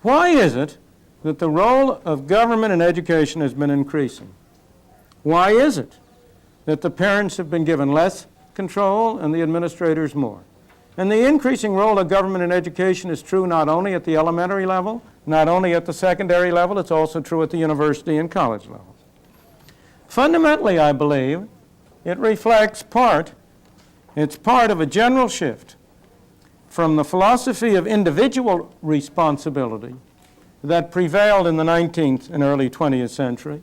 Why is it that the role of government in education has been increasing? Why is it that the parents have been given less control and the administrators more? And the increasing role of government in education is true not only at the elementary level, not only at the secondary level, it's also true at the university and college level. Fundamentally, I believe, it reflects it's part of a general shift from the philosophy of individual responsibility that prevailed in the 19th and early 20th century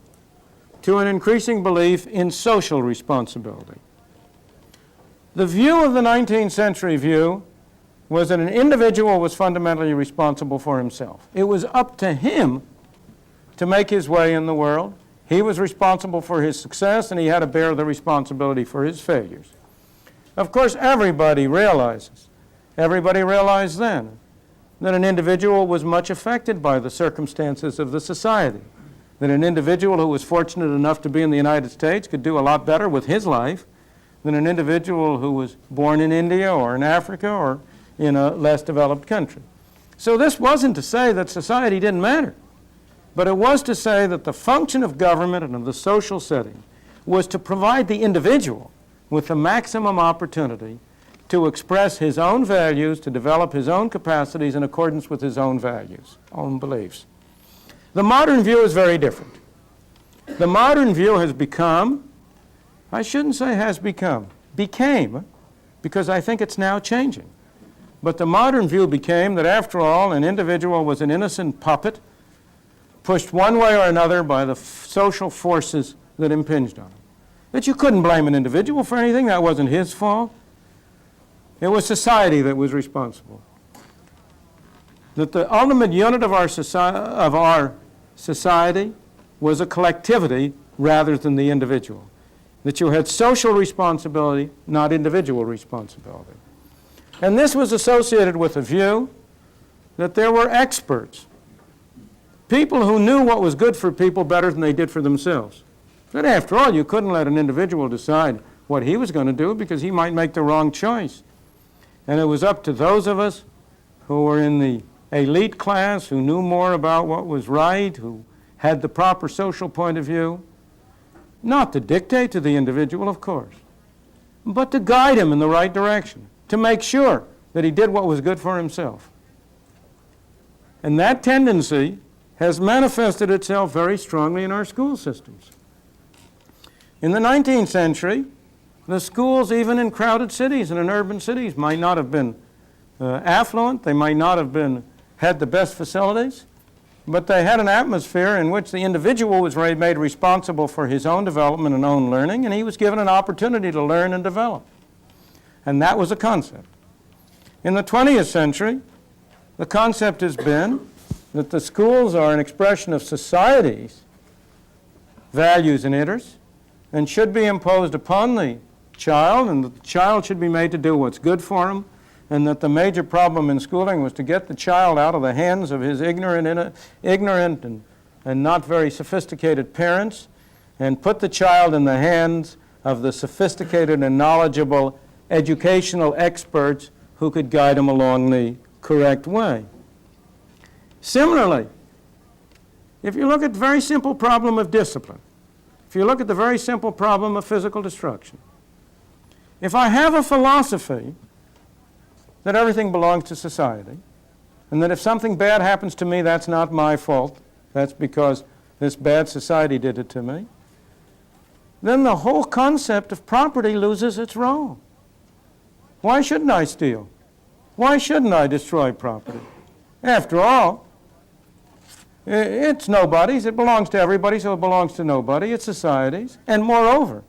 to an increasing belief in social responsibility. The view of the 19th century view was that an individual was fundamentally responsible for himself. It was up to him to make his way in the world. He was responsible for his success, and he had to bear the responsibility for his failures. Of course, everybody realized then that an individual was much affected by the circumstances of the society, that an individual who was fortunate enough to be in the United States could do a lot better with his life than an individual who was born in India or in Africa or in a less developed country. So this wasn't to say that society didn't matter, but it was to say that the function of government and of the social setting was to provide the individual with the maximum opportunity to express his own values, to develop his own capacities in accordance with his own values, own beliefs. The modern view is very different. The modern view has become, I shouldn't say has become, became, because I think it's now changing. But the modern view became that after all, an individual was an innocent puppet, pushed one way or another by the social forces that impinged on him. That you couldn't blame an individual for anything, that wasn't his fault. It was society that was responsible. That the ultimate unit of our society was a collectivity rather than the individual. That you had social responsibility, not individual responsibility. And this was associated with a view that there were experts, people who knew what was good for people better than they did for themselves. That after all, you couldn't let an individual decide what he was going to do because he might make the wrong choice. And it was up to those of us who were in the elite class, who knew more about what was right, who had the proper social point of view, not to dictate to the individual, of course, but to guide him in the right direction, to make sure that he did what was good for himself. And that tendency has manifested itself very strongly in our school systems. In the 19th century, the schools, even in crowded cities and in urban cities, might not have been affluent, they might not have had the best facilities, but they had an atmosphere in which the individual was made responsible for his own development and own learning, and he was given an opportunity to learn and develop. And that was a concept. In the 20th century, the concept has been that the schools are an expression of society's values and interests and should be imposed upon the child, and that the child should be made to do what's good for him, and that the major problem in schooling was to get the child out of the hands of his ignorant and not very sophisticated parents and put the child in the hands of the sophisticated and knowledgeable educational experts who could guide him along the correct way. Similarly, if you look at the very simple problem of discipline, if you look at the very simple problem of physical destruction, if I have a philosophy that everything belongs to society, and that if something bad happens to me, that's not my fault, that's because this bad society did it to me, then the whole concept of property loses its role. Why shouldn't I steal? Why shouldn't I destroy property? After all, it's nobody's, it belongs to everybody, so it belongs to nobody, it's society's. And moreover,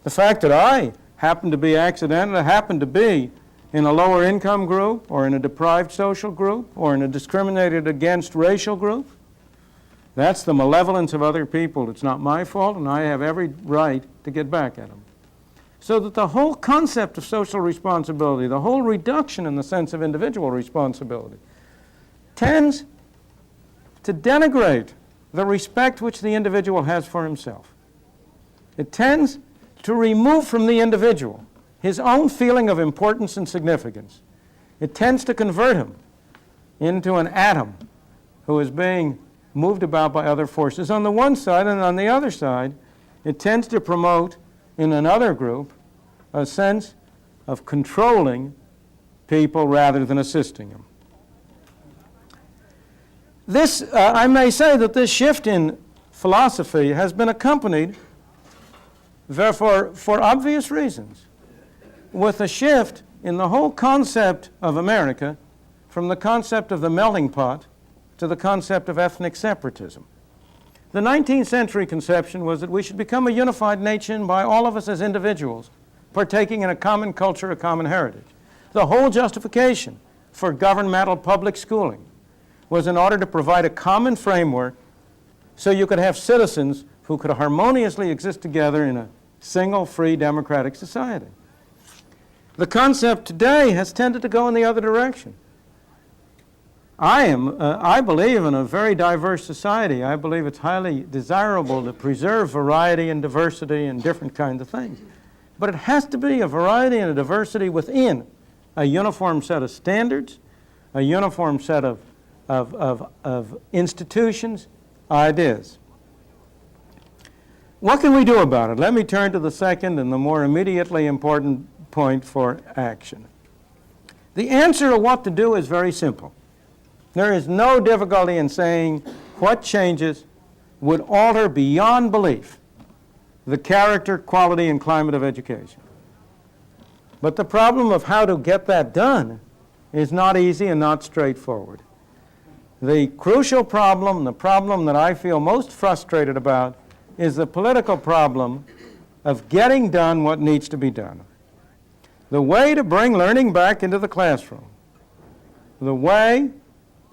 the fact that I happen to be accidental, happen to be in a lower income group, or in a deprived social group, or in a discriminated against racial group, that's the malevolence of other people. It's not my fault, and I have every right to get back at them. So that the whole concept of social responsibility, the whole reduction in the sense of individual responsibility, tends to denigrate the respect which the individual has for himself. It tends to remove from the individual his own feeling of importance and significance. It tends to convert him into an atom who is being moved about by other forces on the one side, and on the other side, it tends to promote in another group a sense of controlling people rather than assisting them. This, I may say that this shift in philosophy has been accompanied, therefore, for obvious reasons, with a shift in the whole concept of America from the concept of the melting pot to the concept of ethnic separatism. The 19th century conception was that we should become a unified nation by all of us as individuals, partaking in a common culture, a common heritage. The whole justification for governmental public schooling was in order to provide a common framework so you could have citizens who could harmoniously exist together in a single, free, democratic society. The concept today has tended to go in the other direction. I believe in a very diverse society. I believe it's highly desirable to preserve variety and diversity and different kinds of things. But it has to be a variety and a diversity within a uniform set of standards, a uniform set of institutions, ideas. What can we do about it? Let me turn to the second and the more immediately important point for action. The answer to what to do is very simple. There is no difficulty in saying what changes would alter beyond belief the character, quality, and climate of education. But the problem of how to get that done is not easy and not straightforward. The crucial problem, the problem that I feel most frustrated about, is the political problem of getting done what needs to be done. The way to bring learning back into the classroom, the way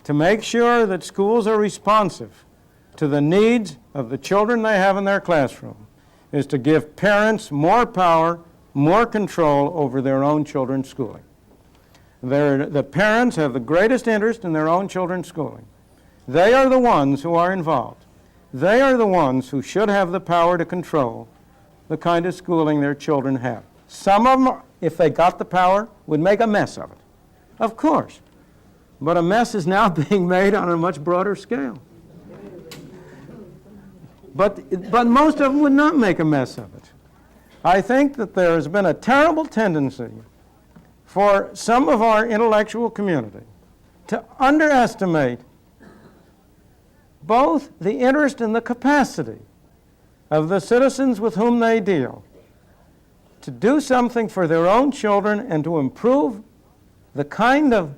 to make sure that schools are responsive to the needs of the children they have in their classroom, is to give parents more power, more control over their own children's schooling. The parents have the greatest interest in their own children's schooling. They are the ones who are involved. They are the ones who should have the power to control the kind of schooling their children have. Some of them, if they got the power, would make a mess of it. Of course. But a mess is now being made on a much broader scale. But most of them would not make a mess of it. I think that there has been a terrible tendency for some of our intellectual community to underestimate both the interest and the capacity of the citizens with whom they deal to do something for their own children and to improve the kind of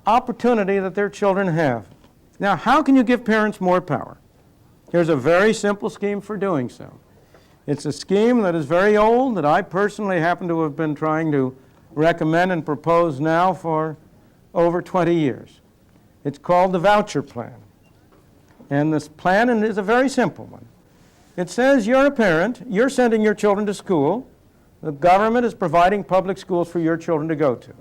opportunity that their children have. Now, how can you give parents more power? Here's a very simple scheme for doing so. It's a scheme that is very old, that I personally happen to have been trying to recommend and propose now for over 20 years. It's called the voucher plan. And this plan is a very simple one. It says you're a parent, you're sending your children to school, the government is providing public schools for your children to go to.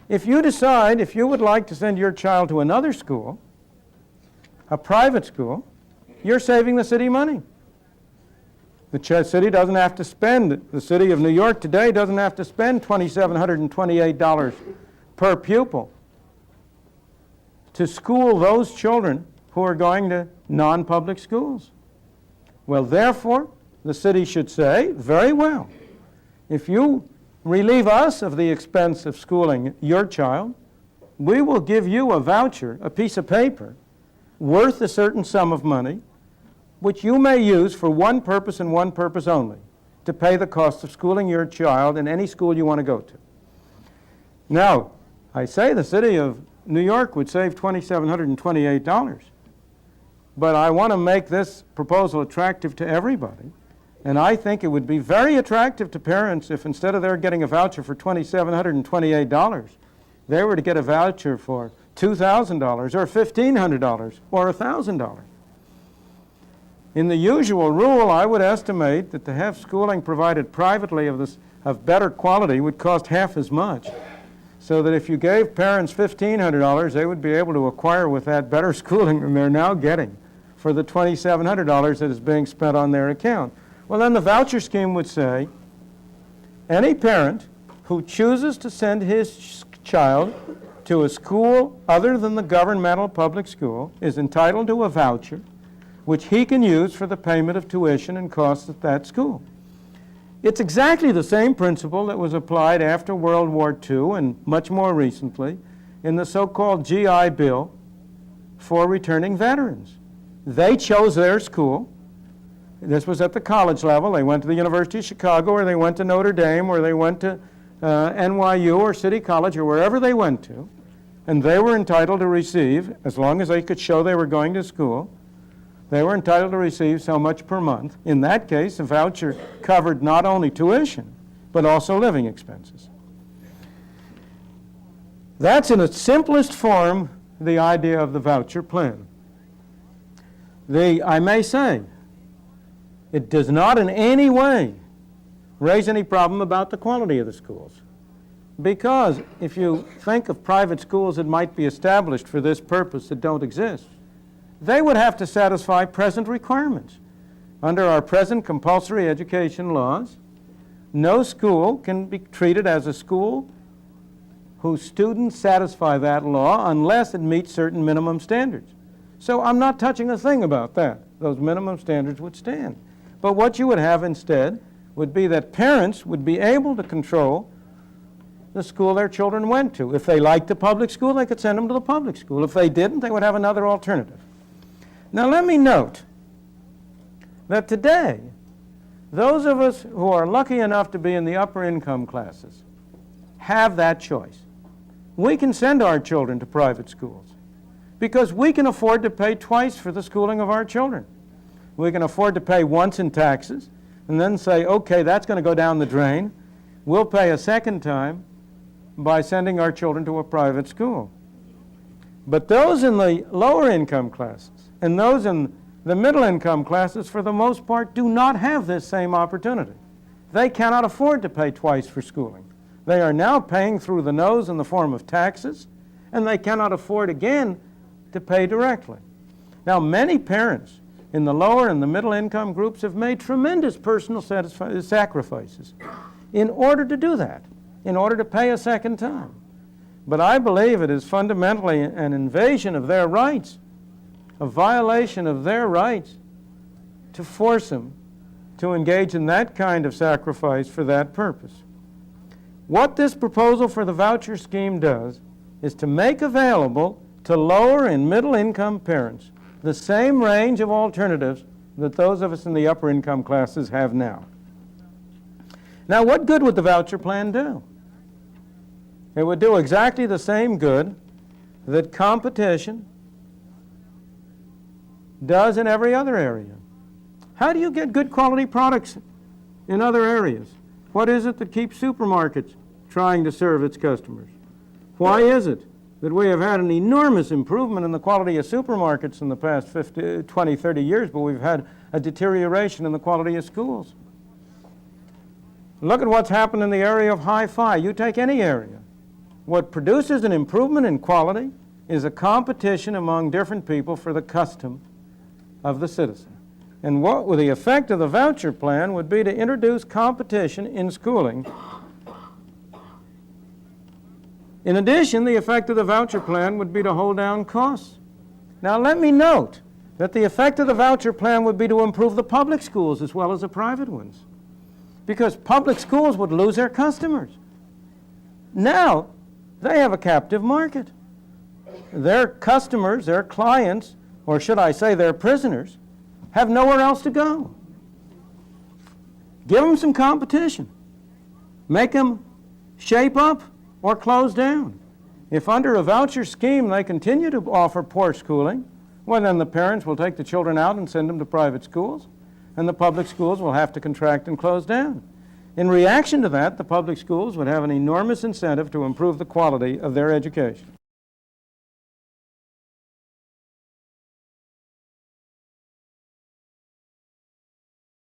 If you decide if you would like to send your child to another school, a private school, you're saving the city money. The city doesn't have to spend, the city of New York today doesn't have to spend $2,728 per pupil to school those children who are going to non-public schools. Well, therefore, the city should say, very well, if you relieve us of the expense of schooling your child, we will give you a voucher, a piece of paper, worth a certain sum of money, which you may use for one purpose and one purpose only, to pay the cost of schooling your child in any school you want to go to. Now, I say the city of New York would save $2,728, but I want to make this proposal attractive to everybody, and I think it would be very attractive to parents if instead of their getting a voucher for $2,728, they were to get a voucher for $2,000 or $1,500 or $1,000. In the usual rule, I would estimate that to have schooling provided privately of better quality would cost half as much. So that if you gave parents $1,500, they would be able to acquire with that better schooling than they're now getting for the $2,700 that is being spent on their account. Well, then the voucher scheme would say, any parent who chooses to send his child to a school other than the governmental public school is entitled to a voucher which he can use for the payment of tuition and costs at that school. It's exactly the same principle that was applied after World War II and much more recently in the so-called GI Bill for returning veterans. They chose their school. This was at the college level. They went to the University of Chicago, or they went to Notre Dame, or they went to NYU or City College, or wherever they went to, and they were entitled to receive, as long as they could show they were going to school, they were entitled to receive so much per month. In that case, a voucher covered not only tuition, but also living expenses. That's in its simplest form the idea of the voucher plan. I may say, it does not in any way raise any problem about the quality of the schools. Because if you think of private schools that might be established for this purpose that don't exist, they would have to satisfy present requirements. Under our present compulsory education laws, no school can be treated as a school whose students satisfy that law unless it meets certain minimum standards. So I'm not touching a thing about that. Those minimum standards would stand. But what you would have instead would be that parents would be able to control the school their children went to. If they liked the public school, they could send them to the public school. If they didn't, they would have another alternative. Now let me note that today, those of us who are lucky enough to be in the upper income classes have that choice. We can send our children to private schools because we can afford to pay twice for the schooling of our children. We can afford to pay once in taxes and then say, okay, that's going to go down the drain. We'll pay a second time by sending our children to a private school. But those in the lower income classes and those in the middle income classes, for the most part, do not have this same opportunity. They cannot afford to pay twice for schooling. They are now paying through the nose in the form of taxes, and they cannot afford again to pay directly. Now, many parents in the lower and the middle income groups have made tremendous personal sacrifices in order to do that, in order to pay a second time. But I believe it is fundamentally an invasion of their rights, a violation of their rights, to force them to engage in that kind of sacrifice for that purpose. What this proposal for the voucher scheme does is to make available to lower and middle income parents the same range of alternatives that those of us in the upper income classes have now. Now, what good would the voucher plan do? It would do exactly the same good that competition does in every other area. How do you get good quality products in other areas? What is it that keeps supermarkets trying to serve its customers? Why is it that we have had an enormous improvement in the quality of supermarkets in the past 20, 30 years, but we've had a deterioration in the quality of schools? Look at what's happened in the area of hi-fi. You take any area. What produces an improvement in quality is a competition among different people for the custom of the citizen. And what the effect of the voucher plan would be to introduce competition in schooling. In addition, the effect of the voucher plan would be to hold down costs. Now let me note that the effect of the voucher plan would be to improve the public schools as well as the private ones, because public schools would lose their customers. Now they have a captive market. Their customers, their clients, or should I say their prisoners, have nowhere else to go. Give them some competition. Make them shape up or close down. If under a voucher scheme they continue to offer poor schooling, well, then the parents will take the children out and send them to private schools, and the public schools will have to contract and close down. In reaction to that, the public schools would have an enormous incentive to improve the quality of their education.